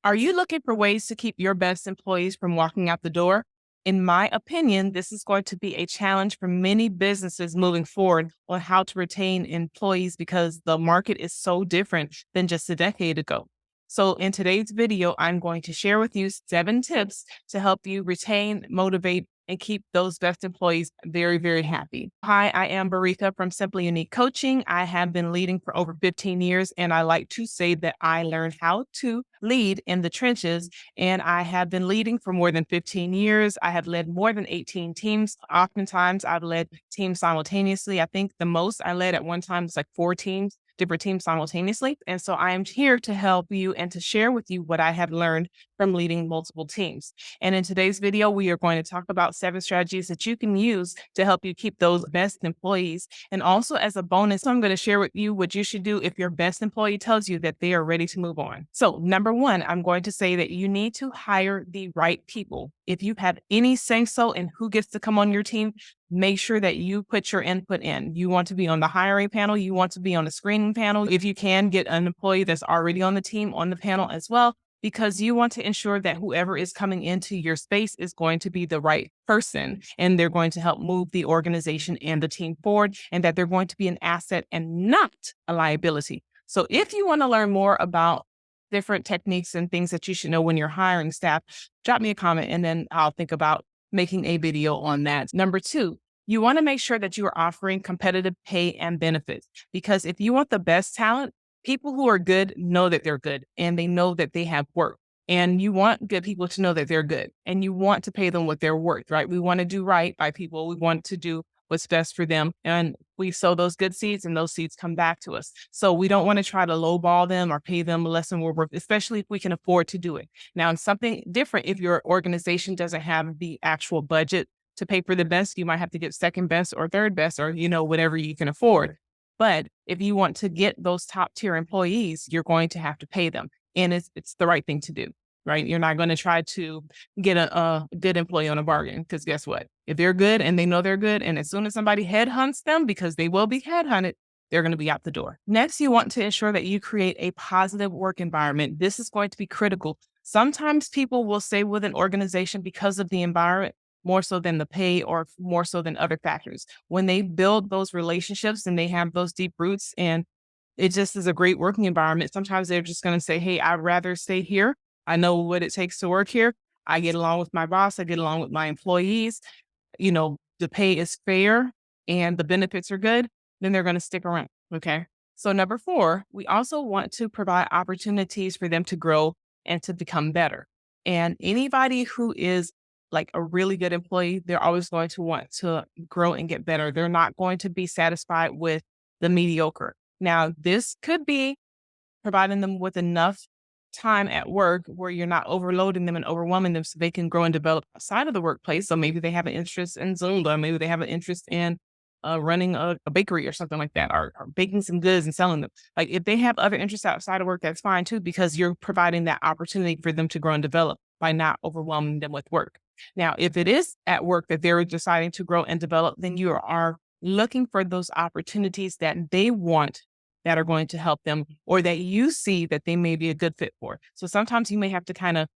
Are you looking for ways to keep your best employees from walking out the door? In my opinion, this is going to be a challenge for many businesses moving forward on how to retain employees because the market is so different than just a decade ago. So, in today's video, I'm going to share with you 7 tips to help you retain, motivate, and keep those best employees very, very happy. Hi, I am Barika from Simply Unique Coaching. I have been leading for over 15 years, and I like to say that I learned how to lead in the trenches. And I have been leading for more than 15 years. I have led more than 18 teams. Oftentimes, I've led teams simultaneously. I think the most I led at one time was like 4 teams, different teams simultaneously. And so I am here to help you and to share with you what I have learned from leading multiple teams. And in today's video, we are going to talk about 7 strategies that you can use to help you keep those best employees. And also, as a bonus, I'm going to share with you what you should do if your best employee tells you that they are ready to move on. So, number one, I'm going to say that you need to hire the right people. If you have any say so in who gets to come on your team, make sure that you put your input in. You want to be on the hiring panel, you want to be on the screening panel. If you can, get an employee that's already on the team on the panel as well, because you want to ensure that whoever is coming into your space is going to be the right person and they're going to help move the organization and the team forward, and that they're going to be an asset and not a liability. So if you want to learn more about different techniques and things that you should know when you're hiring staff, drop me a comment and then I'll think about making a video on that. Number two, you want to make sure that you are offering competitive pay and benefits, because if you want the best talent, people who are good know that they're good and they know that they have work. And you want good people to know that they're good and you want to pay them what they're worth, right? We want to do right by people. We want to do what's best for them. And we sow those good seeds and those seeds come back to us. So we don't want to try to lowball them or pay them less than we're worth, especially if we can afford to do it. Now, it's something different if your organization doesn't have the actual budget to pay for the best. You might have to get second best or third best or, whatever you can afford. But if you want to get those top tier employees, you're going to have to pay them. And it's the right thing to do, right? You're not going to try to get a good employee on a bargain, because guess what? If they're good and they know they're good, and as soon as somebody headhunts them, because they will be headhunted, they're going to be out the door. Next, you want to ensure that you create a positive work environment. This is going to be critical. Sometimes people will stay with an organization because of the environment, more so than the pay or more so than other factors. When they build those relationships and they have those deep roots and it just is a great working environment, sometimes they're just going to say, hey, I'd rather stay here. I know what it takes to work here. I get along with my boss. I get along with my employees. The pay is fair and the benefits are good. Then they're going to stick around. Okay. So, number four, we also want to provide opportunities for them to grow and to become better. And anybody who is like a really good employee, they're always going to want to grow and get better. They're not going to be satisfied with the mediocre. Now, this could be providing them with enough time at work where you're not overloading them and overwhelming them so they can grow and develop outside of the workplace. So maybe they have an interest in Zumba, maybe they have an interest in running a bakery or something like that, or baking some goods and selling them. Like if they have other interests outside of work, that's fine too, because you're providing that opportunity for them to grow and develop by not overwhelming them with work. Now, if it is at work that they're deciding to grow and develop, then you are looking for those opportunities that they want, that are going to help them, or that you see that they may be a good fit for. So sometimes you may have to kind of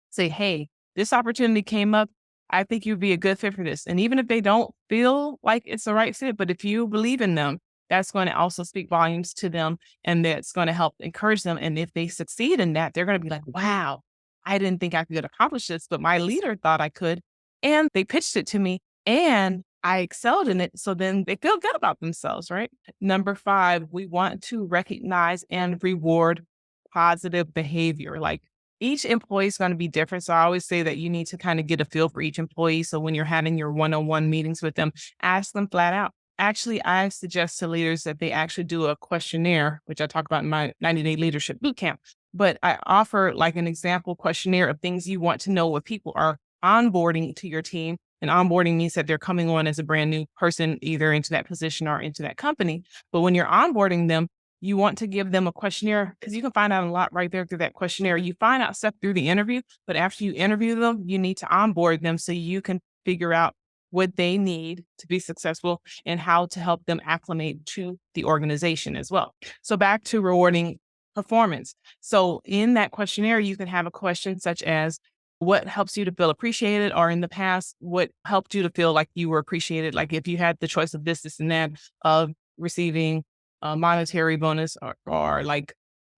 say, hey, this opportunity came up. I think you'd be a good fit for this. And even if they don't feel like it's the right fit, but if you believe in them, that's going to also speak volumes to them, and that's going to help encourage them. And if they succeed in that, they're going to be like, wow, I didn't think I could accomplish this, but my leader thought I could. And they pitched it to me and I excelled in it. So then they feel good about themselves, right? Number five, we want to recognize and reward positive behavior. Like each employee is going to be different. So I always say that you need to kind of get a feel for each employee. So when you're having your one-on-one meetings with them, ask them flat out. Actually, I suggest to leaders that they actually do a questionnaire, which I talk about in my 90-day leadership bootcamp. But I offer like an example questionnaire of things you want to know when people are onboarding to your team. And onboarding means that they're coming on as a brand new person, either into that position or into that company. But when you're onboarding them, you want to give them a questionnaire, because you can find out a lot right there through that questionnaire. You find out stuff through the interview, but after you interview them, you need to onboard them so you can figure out what they need to be successful and how to help them acclimate to the organization as well. So back to rewarding performance. So in that questionnaire, you can have a question such as, what helps you to feel appreciated? Or in the past, what helped you to feel like you were appreciated? Like if you had the choice of this, and that, of receiving a monetary bonus, or like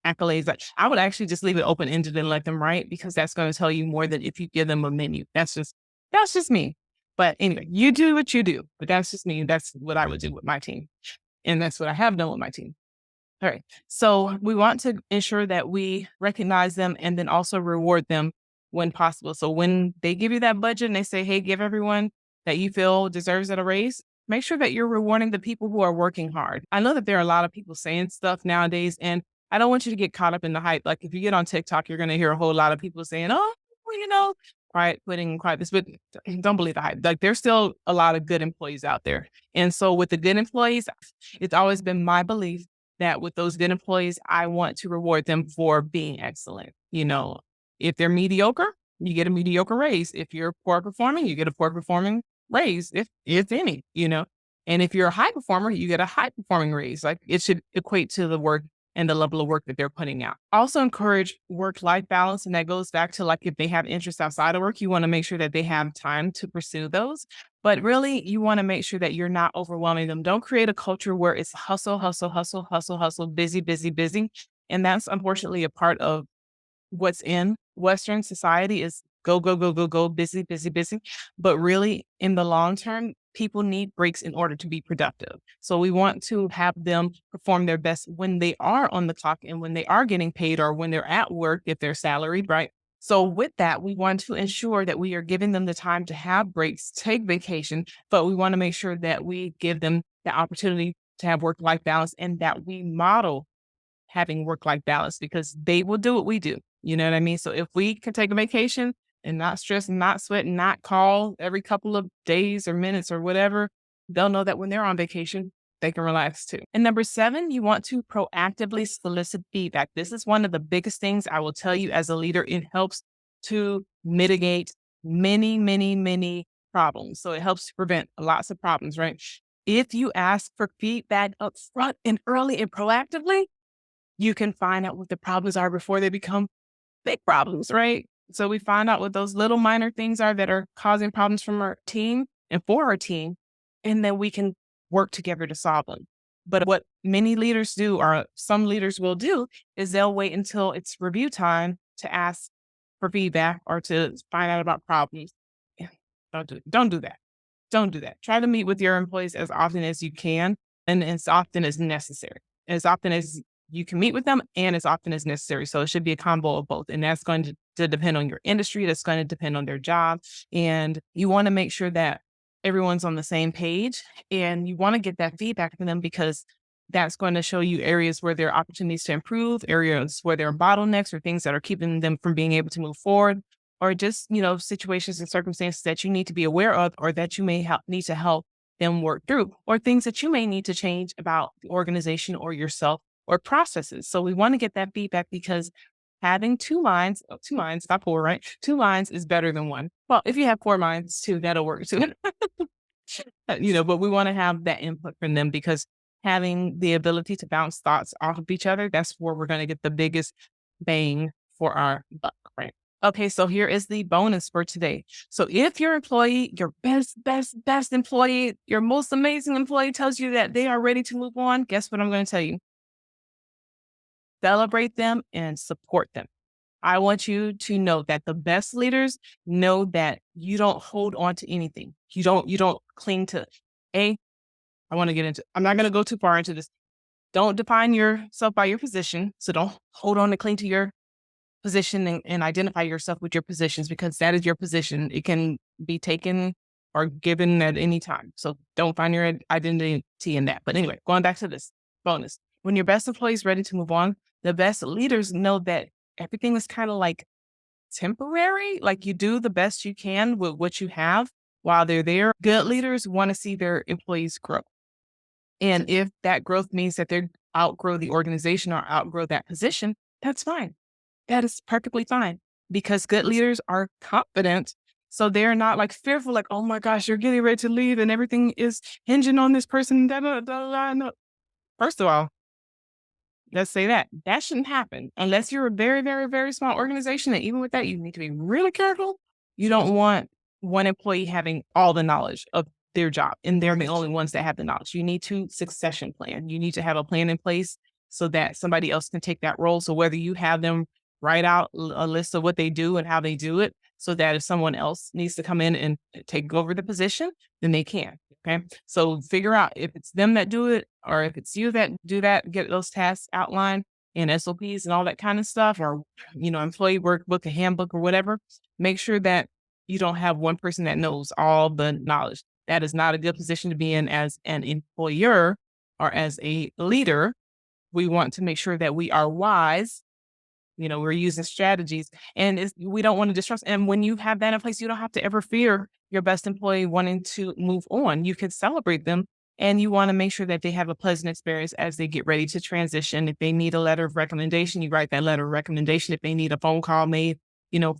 accolades, like I would actually just leave it open ended and let them write, because that's going to tell you more than if you give them a menu. That's just me. But anyway, you do what you do. But that's just me. That's what I would do with my team. And that's what I have done with my team. All right. So we want to ensure that we recognize them and then also reward them when possible. So when they give you that budget and they say, hey, give everyone that you feel deserves it a raise, make sure that you're rewarding the people who are working hard. I know that there are a lot of people saying stuff nowadays, and I don't want you to get caught up in the hype. Like if you get on TikTok, you're going to hear a whole lot of people saying, oh, well, quiet quitting, quiet this, but don't believe the hype. Like there's still a lot of good employees out there. And so with the good employees, it's always been my belief that with those good employees, I want to reward them for being excellent. If they're mediocre, you get a mediocre raise. If you're poor performing, you get a poor performing raise, if any. And if you're a high performer, you get a high performing raise. Like it should equate to the work and the level of work that they're putting out. Also encourage work-life balance. And that goes back to like if they have interests outside of work, you want to make sure that they have time to pursue those. But really, you want to make sure that you're not overwhelming them. Don't create a culture where it's hustle, hustle, hustle, hustle, hustle, busy, busy, busy. And that's unfortunately a part of what's in Western society is go, go, go, go, go, busy, busy, busy. But really, in the long term, people need breaks in order to be productive. So we want to have them perform their best when they are on the clock and when they are getting paid or when they're at work, if they're salaried, right? So with that, we want to ensure that we are giving them the time to have breaks, take vacation, but we want to make sure that we give them the opportunity to have work-life balance and that we model having work-life balance because they will do what we do. You know what I mean? So if we can take a vacation and not stress and not sweat and not call every couple of days or minutes or whatever, they'll know that when they're on vacation, they can relax too. And number 7, you want to proactively solicit feedback. This is one of the biggest things I will tell you as a leader. It helps to mitigate many, many, many problems. So it helps to prevent lots of problems, right? If you ask for feedback up front and early and proactively, you can find out what the problems are before they become big problems, right? So we find out what those little minor things are that are causing problems from our team and for our team, and then we can work together to solve them. But what many leaders do, or some leaders will do, is they'll wait until it's review time to ask for feedback or to find out about problems. Yeah, don't do that. Don't do that. Try to meet with your employees as often as you can and as often as necessary. As often as you can meet with them and as often as necessary. So it should be a combo of both. And that's going to depend on your industry. That's going to depend on their job. And you want to make sure that everyone's on the same page and you want to get that feedback from them because that's going to show you areas where there are opportunities to improve, areas where there are bottlenecks or things that are keeping them from being able to move forward, or just, situations and circumstances that you need to be aware of or that you may need to help them work through, or things that you may need to change about the organization or yourself or processes. So we want to get that feedback because having two minds, not four, right? Two minds is better than one. Well, if you have four minds too, that'll work too. But we want to have that input from them because having the ability to bounce thoughts off of each other, that's where we're going to get the biggest bang for our buck, right? Okay, so here is the bonus for today. So if your employee, your best, best, best employee, your most amazing employee tells you that they are ready to move on, guess what I'm going to tell you? Celebrate them and support them. I want you to know that the best leaders know that you don't hold on to anything. You don't cling to a I want to get into I'm not going to go too far into this. Don't define yourself by your position. So don't hold on to cling to your position and identify yourself with your positions because that is your position. It can be taken or given at any time. So don't find your identity in that. But anyway, going back to this bonus. When your best employee is ready to move on, the best leaders know that everything is kind of like temporary. Like you do the best you can with what you have while they're there. Good leaders want to see their employees grow. And if that growth means that they outgrow the organization or outgrow that position, that's fine. That is perfectly fine because good leaders are confident. So they're not like fearful, like, oh my gosh, you're getting ready to leave and everything is hinging on this person. Da, da, da, da, no. First of all, Let's say that. That shouldn't happen unless you're a very, very, very small organization. And even with that, you need to be really careful. You don't want one employee having all the knowledge of their job and they're the only ones that have the knowledge. You need to succession plan. You need to have a plan in place so that somebody else can take that role. So whether you have them write out a list of what they do and how they do it, so that if someone else needs to come in and take over the position, then they can. Okay. So figure out if it's them that do it or if it's you that do that, get those tasks outlined in SOPs and all that kind of stuff, or, employee workbook, a handbook or whatever. Make sure that you don't have one person that knows all the knowledge. That is not a good position to be in as an employer or as a leader. We want to make sure that we are wise. We're using strategies and we don't want to distrust. And when you have that in place, you don't have to ever fear your best employee wanting to move on. You can celebrate them and you want to make sure that they have a pleasant experience as they get ready to transition. If they need a letter of recommendation, you write that letter of recommendation. If they need a phone call made,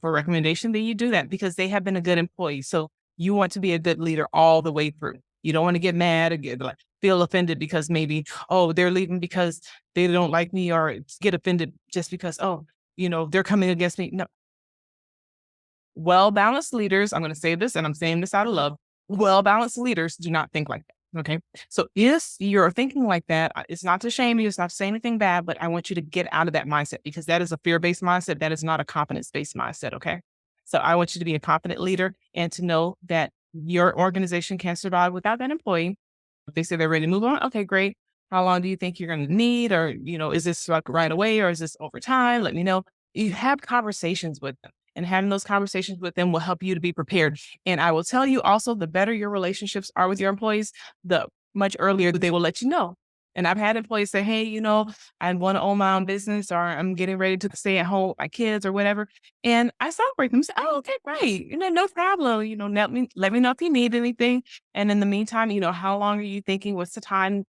for recommendation, then you do that because they have been a good employee. So you want to be a good leader all the way through. You don't want to get mad or feel offended because maybe, oh, they're leaving because they don't like me, or get offended just because, oh, they're coming against me. No. Well-balanced leaders, I'm going to say this and I'm saying this out of love. Well-balanced leaders do not think like that. Okay. So if you're thinking like that, it's not to shame you. It's not to say anything bad, but I want you to get out of that mindset because that is a fear-based mindset. That is not a competence-based mindset. Okay. So I want you to be a confident leader and to know that your organization can survive without that employee. If they say they're ready to move on, okay, great. How long do you think you're going to need? Or, is this like right away or is this over time? Let me know. You have conversations with them, and having those conversations with them will help you to be prepared. And I will tell you also, the better your relationships are with your employees, the much earlier they will let you know. And I've had employees say, hey, I want to own my own business, or I'm getting ready to stay at home with my kids or whatever. And I celebrate them. Say, oh, okay, great. No problem. Let me know if you need anything. And in the meantime, how long are you thinking? What's the timeline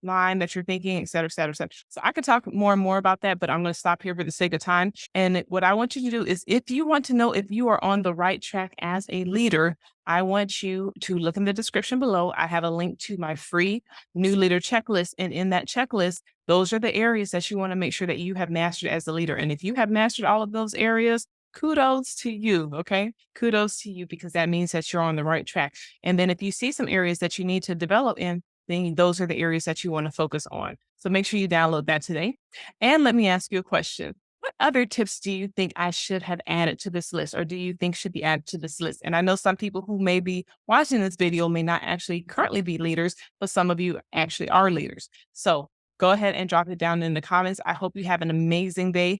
that you're thinking, et cetera, et cetera, et cetera. So I could talk more and more about that, but I'm going to stop here for the sake of time. And what I want you to do is, if you want to know if you are on the right track as a leader, I want you to look in the description below. I have a link to my free new leader checklist. And in that checklist, those are the areas that you want to make sure that you have mastered as a leader. And if you have mastered all of those areas, kudos to you. Okay. Kudos to you, because that means that you're on the right track. And then if you see some areas that you need to develop in, then those are the areas that you want to focus on. So make sure you download that today. And let me ask you a question. What other tips do you think I should have added to this list, or do you think should be added to this list? And I know some people who may be watching this video may not actually currently be leaders, but some of you actually are leaders. So go ahead and drop it down in the comments. I hope you have an amazing day.